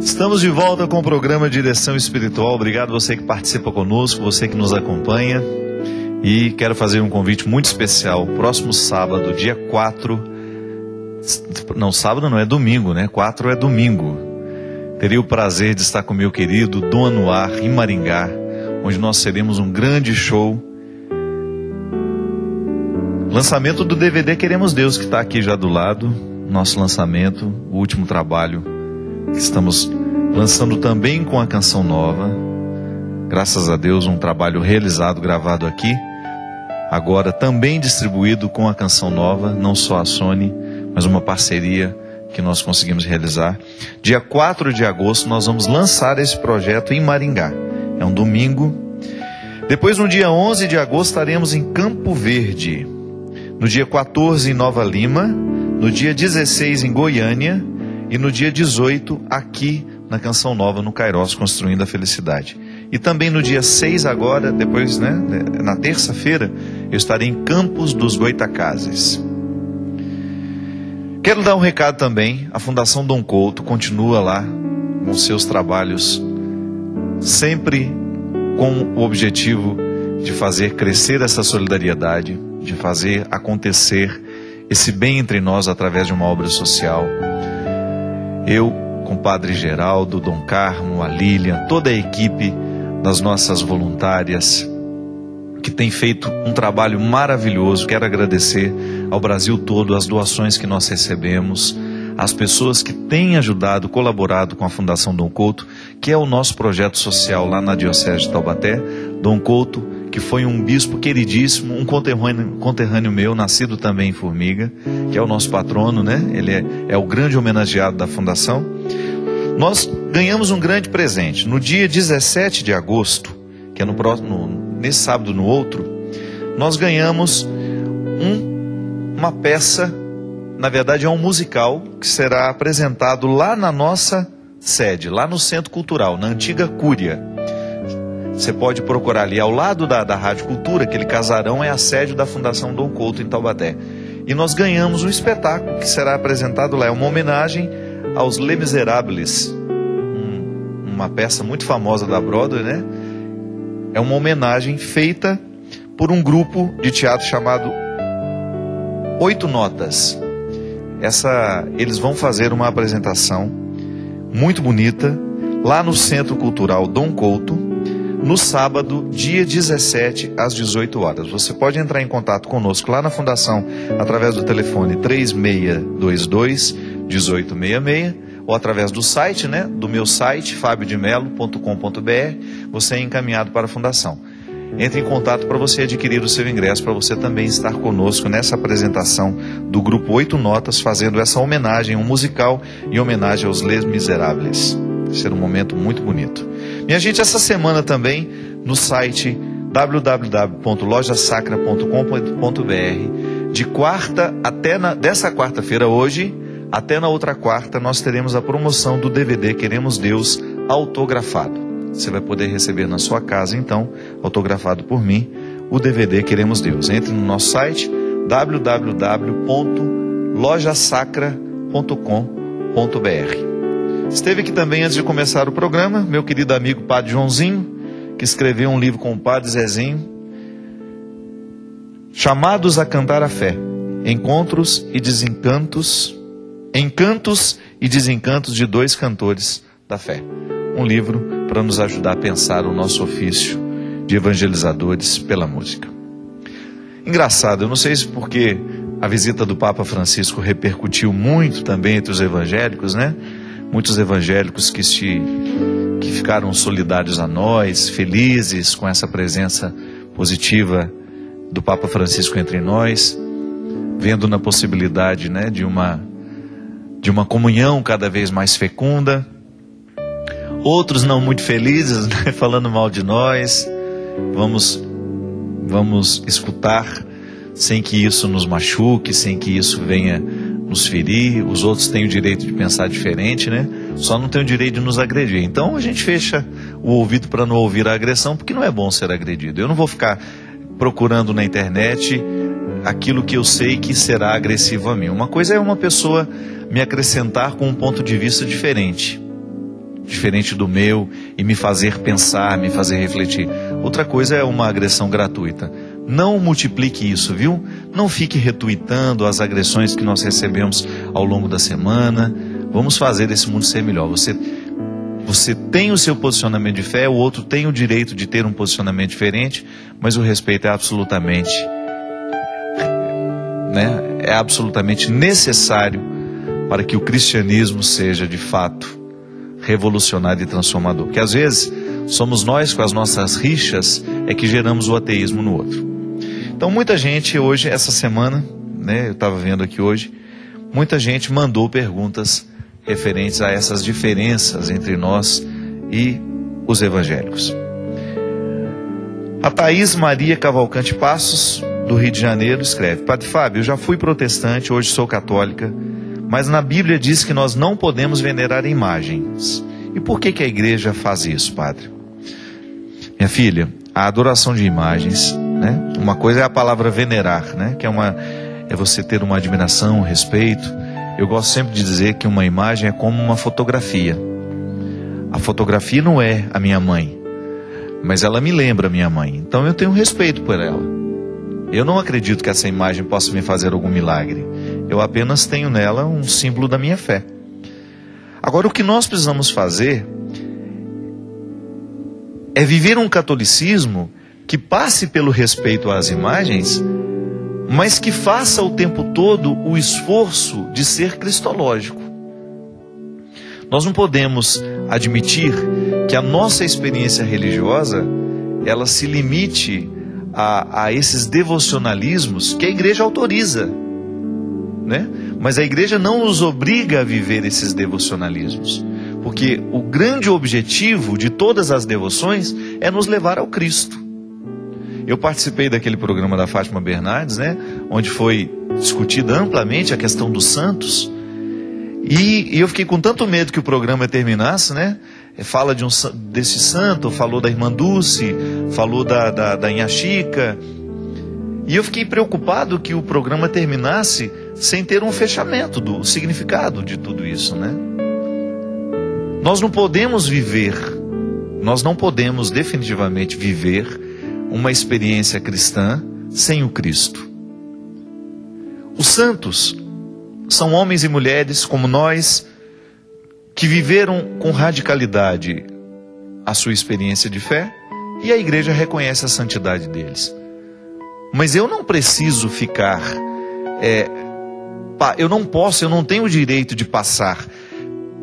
Estamos de volta com o programa Direção Espiritual. Obrigado você que participa conosco, você que nos acompanha. E quero fazer um convite muito especial. Próximo sábado, dia 4. Não, sábado não, é domingo, né? 4 é domingo. Teria o prazer de estar com meu querido Dom Anuar, em Maringá, onde nós teremos um grande show. Lançamento do DVD Queremos Deus, que está aqui já do lado. Nosso lançamento, o último trabalho que estamos lançando também com a canção nova. Graças a Deus, um trabalho realizado, gravado aqui, agora também distribuído com a canção nova, não só a Sony, mas uma parceria que nós conseguimos realizar. Dia 4 de agosto nós vamos lançar esse projeto em Maringá, é um domingo. Depois, no dia 11 de agosto, estaremos em Campo Verde. No dia 14 em Nova Lima, no dia 16 em Goiânia e no dia 18 aqui na Canção Nova, no Cairós, Construindo a Felicidade. E também no dia 6 agora, depois, né, na terça-feira, eu estarei em Campos dos Goitacazes. Quero dar um recado também. A Fundação Dom Couto continua lá com seus trabalhos, sempre com o objetivo de fazer crescer essa solidariedade, de fazer acontecer esse bem entre nós através de uma obra social. Eu, com o Padre Geraldo, Dom Carmo, a Lília, toda a equipe das nossas voluntárias, que tem feito um trabalho maravilhoso. Quero agradecer ao Brasil todo as doações que nós recebemos, as pessoas que têm ajudado, colaborado com a Fundação Dom Couto, que é o nosso projeto social lá na Diocese de Taubaté. Dom Couto, que foi um bispo queridíssimo, um conterrâneo meu, nascido também em Formiga, que é o nosso patrono, né? Ele é o grande homenageado da Fundação. Nós ganhamos um grande presente. No dia 17 de agosto, que é nesse sábado no outro, nós ganhamos uma peça, na verdade é um musical, que será apresentado lá na nossa sede, lá no Centro Cultural, na antiga Cúria. Você pode procurar ali, ao lado da Rádio Cultura, aquele casarão é a sede da Fundação Dom Couto em Taubaté. E nós ganhamos um espetáculo que será apresentado lá, é uma homenagem aos Les Miserables, uma peça muito famosa da Broadway, né? É uma homenagem feita por um grupo de teatro chamado Oito Notas. Eles vão fazer uma apresentação muito bonita lá no Centro Cultural Dom Couto, no sábado, dia 17, às 18 horas. Você pode entrar em contato conosco lá na Fundação através do telefone 3622-1866 ou através do site, né, do meu site, fabiodemelo.com.br. Você é encaminhado para a Fundação. Entre em contato para você adquirir o seu ingresso, para você também estar conosco nessa apresentação do grupo Oito Notas, fazendo essa homenagem, um musical em homenagem aos Les Miserables. Vai ser um momento muito bonito. Minha gente, essa semana também, no site www.lojasacra.com.br, dessa quarta-feira hoje, até na outra quarta, nós teremos a promoção do DVD Queremos Deus autografado. Você vai poder receber na sua casa, então, autografado por mim, o DVD Queremos Deus. Entre no nosso site www.lojasacra.com.br. Esteve aqui também, antes de começar o programa, meu querido amigo Padre Joãozinho, que escreveu um livro com o Padre Zezinho, Chamados a Cantar a Fé, Encantos e Desencantos de dois cantores da fé. Um livro para nos ajudar a pensar o nosso ofício de evangelizadores pela música. Engraçado, eu não sei se porque a visita do Papa Francisco repercutiu muito também entre os evangélicos, né? Muitos evangélicos que ficaram solidários a nós, felizes com essa presença positiva do Papa Francisco entre nós, vendo na possibilidade, né, de uma comunhão cada vez mais fecunda. Outros não muito felizes, né, falando mal de nós. Vamos escutar sem que isso nos machuque, sem que isso venha nos ferir. Os outros têm o direito de pensar diferente, né? Só não tem o direito de nos agredir. Então a gente fecha o ouvido para não ouvir a agressão, porque não é bom ser agredido. Eu não vou ficar procurando na internet aquilo que eu sei que será agressivo a mim. Uma coisa é uma pessoa me acrescentar com um ponto de vista diferente. diferente do meu e me fazer pensar, me fazer refletir. Outra coisa é uma agressão gratuita. Não multiplique isso, viu? Não fique retuitando as agressões que nós recebemos ao longo da semana. Vamos fazer esse mundo ser melhor. Você tem o seu posicionamento de fé, o outro tem o direito de ter um posicionamento diferente, mas o respeito é absolutamente, é absolutamente necessário para que o cristianismo seja de fato revolucionário e transformador. Porque às vezes somos nós, com as nossas rixas, é que geramos o ateísmo no outro. Então muita gente hoje, essa semana, eu estava vendo aqui hoje, muita gente mandou perguntas referentes a essas diferenças entre nós e os evangélicos. A Thaís Maria Cavalcante Passos, do Rio de Janeiro, escreve: Padre Fábio, eu já fui protestante, hoje sou católica, mas na Bíblia diz que nós não podemos venerar imagens. E por que a igreja faz isso, padre? Minha filha, a adoração de imagens, uma coisa é a palavra venerar, que é você ter uma admiração, um respeito. Eu gosto sempre de dizer que uma imagem é como uma fotografia. A fotografia não é a minha mãe, mas ela me lembra a minha mãe. Então eu tenho respeito por ela. Eu não acredito que essa imagem possa me fazer algum milagre. Eu apenas tenho nela um símbolo da minha fé. Agora, o que nós precisamos fazer é viver um catolicismo que passe pelo respeito às imagens, mas que faça o tempo todo o esforço de ser cristológico. Nós não podemos admitir que a nossa experiência religiosa ela se limite a esses devocionalismos que a igreja autoriza, Mas a igreja não nos obriga a viver esses devocionalismos, porque o grande objetivo de todas as devoções é nos levar ao Cristo. Eu participei daquele programa da Fátima Bernardes, onde foi discutida amplamente a questão dos santos, e eu fiquei com tanto medo que o programa terminasse, Fala desse santo, falou da irmã Dulce, falou da Inha Chica, e eu fiquei preocupado que o programa terminasse sem ter um fechamento do significado de tudo isso, Nós não podemos definitivamente viver uma experiência cristã sem o Cristo. Os santos são homens e mulheres como nós, que viveram com radicalidade a sua experiência de fé, e a igreja reconhece a santidade deles. Mas eu não preciso ficar, eu não tenho o direito de passar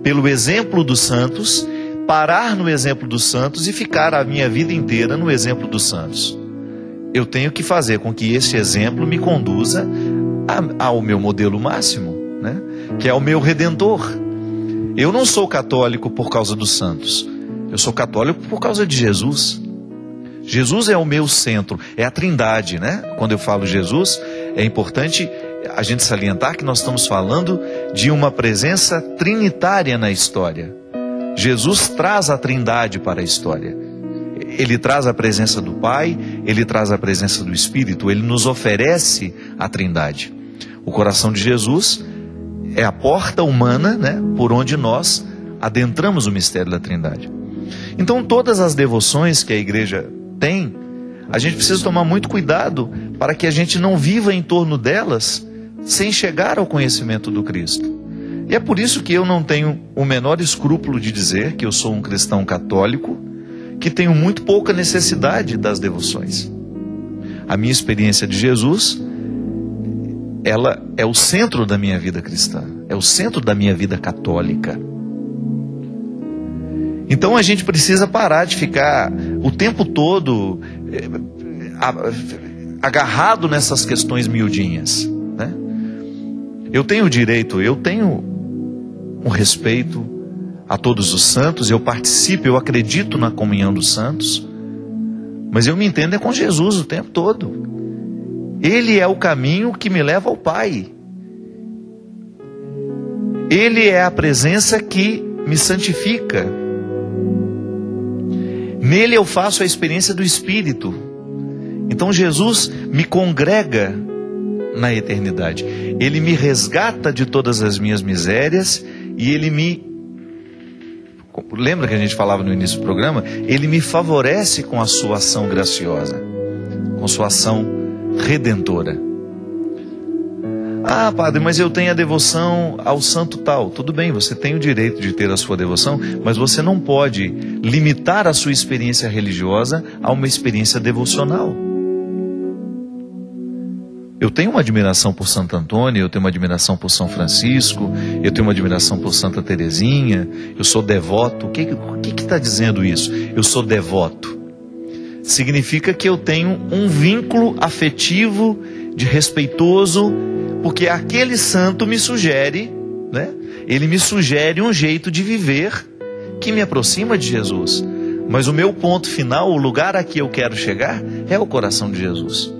pelo exemplo dos santos, parar no exemplo dos santos e ficar a minha vida inteira no exemplo dos santos. Eu tenho que fazer com que esse exemplo me conduza ao meu modelo máximo, que é o meu Redentor. Eu não sou católico por causa dos santos, eu sou católico por causa de Jesus. Jesus é o meu centro, é a Trindade, Quando eu falo Jesus, é importante a gente salientar que nós estamos falando de uma presença trinitária na história. Jesus traz a Trindade para a história. Ele traz a presença do Pai, ele traz a presença do Espírito, ele nos oferece a Trindade. O coração de Jesus é a porta humana, por onde nós adentramos o mistério da Trindade. Então, todas as devoções que a igreja tem, a gente precisa tomar muito cuidado para que a gente não viva em torno delas sem chegar ao conhecimento do Cristo. E é por isso que eu não tenho o menor escrúpulo de dizer que eu sou um cristão católico, que tenho muito pouca necessidade das devoções. A minha experiência de Jesus, ela é o centro da minha vida cristã, é o centro da minha vida católica. Então a gente precisa parar de ficar o tempo todo agarrado nessas questões miudinhas, Eu tenho direito, eu tenho um respeito a todos os santos, eu participo, eu acredito na comunhão dos santos, mas eu me entendo com Jesus o tempo todo. Ele é o caminho que me leva ao Pai. Ele é a presença que me santifica. Nele eu faço a experiência do Espírito. Então Jesus me congrega na eternidade. Ele me resgata de todas as minhas misérias e ele me lembra que a gente falava no início do programa? Ele me favorece com a sua ação graciosa, com sua ação redentora. Ah, padre, mas eu tenho a devoção ao santo tal. Tudo bem, você tem o direito de ter a sua devoção, mas você não pode limitar a sua experiência religiosa a uma experiência devocional. Eu tenho uma admiração por Santo Antônio, eu tenho uma admiração por São Francisco, eu tenho uma admiração por Santa Teresinha, eu sou devoto. O que está dizendo isso? Eu sou devoto. Significa que eu tenho um vínculo afetivo, de respeitoso, porque aquele santo me sugere, né? Ele me sugere um jeito de viver que me aproxima de Jesus. Mas o meu ponto final, o lugar a que eu quero chegar, é o coração de Jesus.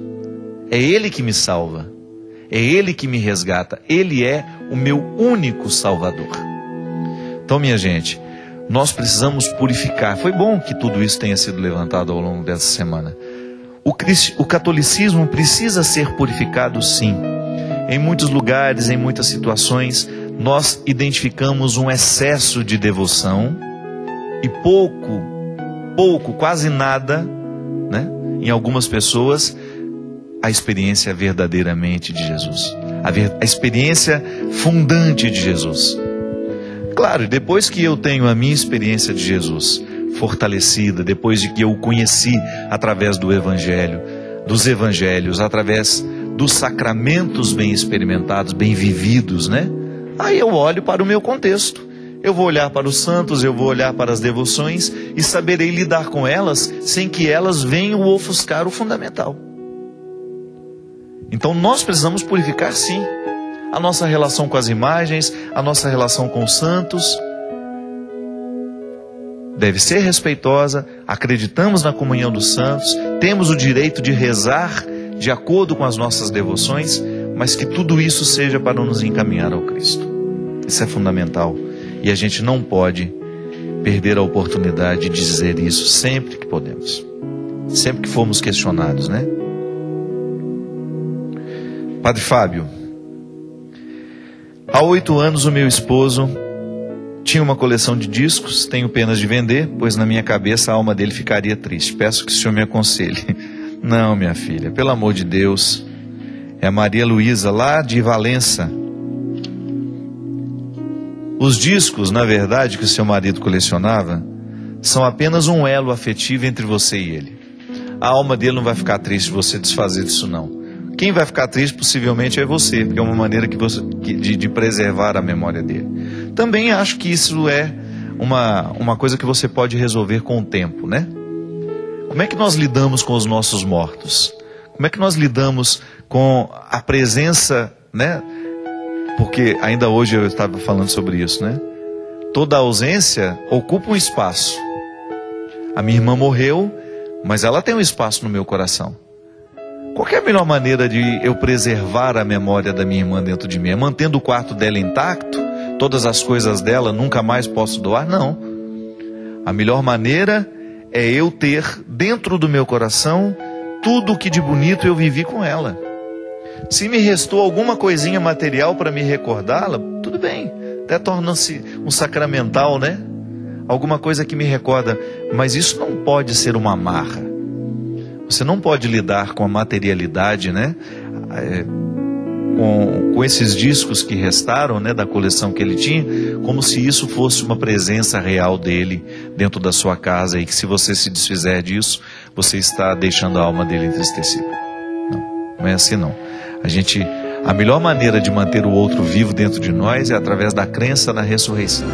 É Ele que me salva, é Ele que me resgata, Ele é o meu único Salvador. Então, minha gente, nós precisamos purificar. Foi bom que tudo isso tenha sido levantado ao longo dessa semana. O catolicismo precisa ser purificado, sim. Em muitos lugares, em muitas situações, nós identificamos um excesso de devoção e pouco, quase nada, né? Em algumas pessoas, a experiência verdadeiramente de Jesus, a experiência fundante de Jesus. Claro, depois que eu tenho a minha experiência de Jesus fortalecida, depois de que eu o conheci através do Evangelho, dos Evangelhos, através dos sacramentos bem experimentados, bem vividos, né? Aí eu olho para o meu contexto. Eu vou olhar para os santos, eu vou olhar para as devoções e saberei lidar com elas sem que elas venham ofuscar o fundamental. Então nós precisamos purificar, sim, a nossa relação com as imagens, a nossa relação com os santos. Deve ser respeitosa, acreditamos na comunhão dos santos, temos o direito de rezar de acordo com as nossas devoções, mas que tudo isso seja para nos encaminhar ao Cristo. Isso é fundamental e a gente não pode perder a oportunidade de dizer isso sempre que podemos, sempre que formos questionados, né? Padre Fábio, há 8 anos o meu esposo tinha uma coleção de discos, tenho penas de vender, pois na minha cabeça a alma dele ficaria triste. Peço que o senhor me aconselhe. Não, minha filha, pelo amor de Deus. É a Maria Luísa, lá de Valença. Os discos, na verdade, que o seu marido colecionava, são apenas um elo afetivo entre você e ele. A alma dele não vai ficar triste de você desfazer disso, não. Quem vai ficar triste possivelmente é você, porque é uma maneira de preservar a memória dele. Também acho que isso é uma coisa que você pode resolver com o tempo, né? Como é que nós lidamos com os nossos mortos? Como é que nós lidamos com a presença, né? Porque ainda hoje eu estava falando sobre isso, né? Toda ausência ocupa um espaço. A minha irmã morreu, mas ela tem um espaço no meu coração. Qual é a melhor maneira de eu preservar a memória da minha irmã dentro de mim? É mantendo o quarto dela intacto? Todas as coisas dela nunca mais posso doar? Não. A melhor maneira é eu ter dentro do meu coração tudo o que de bonito eu vivi com ela. Se me restou alguma coisinha material para me recordá-la, tudo bem. Até torna-se um sacramental, né? Alguma coisa que me recorda. Mas isso não pode ser uma amarra. Você não pode lidar com a materialidade, né? Com esses discos que restaram, né, da coleção que ele tinha, como se isso fosse uma presença real dele dentro da sua casa e que se você se desfizer disso, você está deixando a alma dele entristecida. Não é assim não. A melhor maneira de manter o outro vivo dentro de nós é através da crença na ressurreição.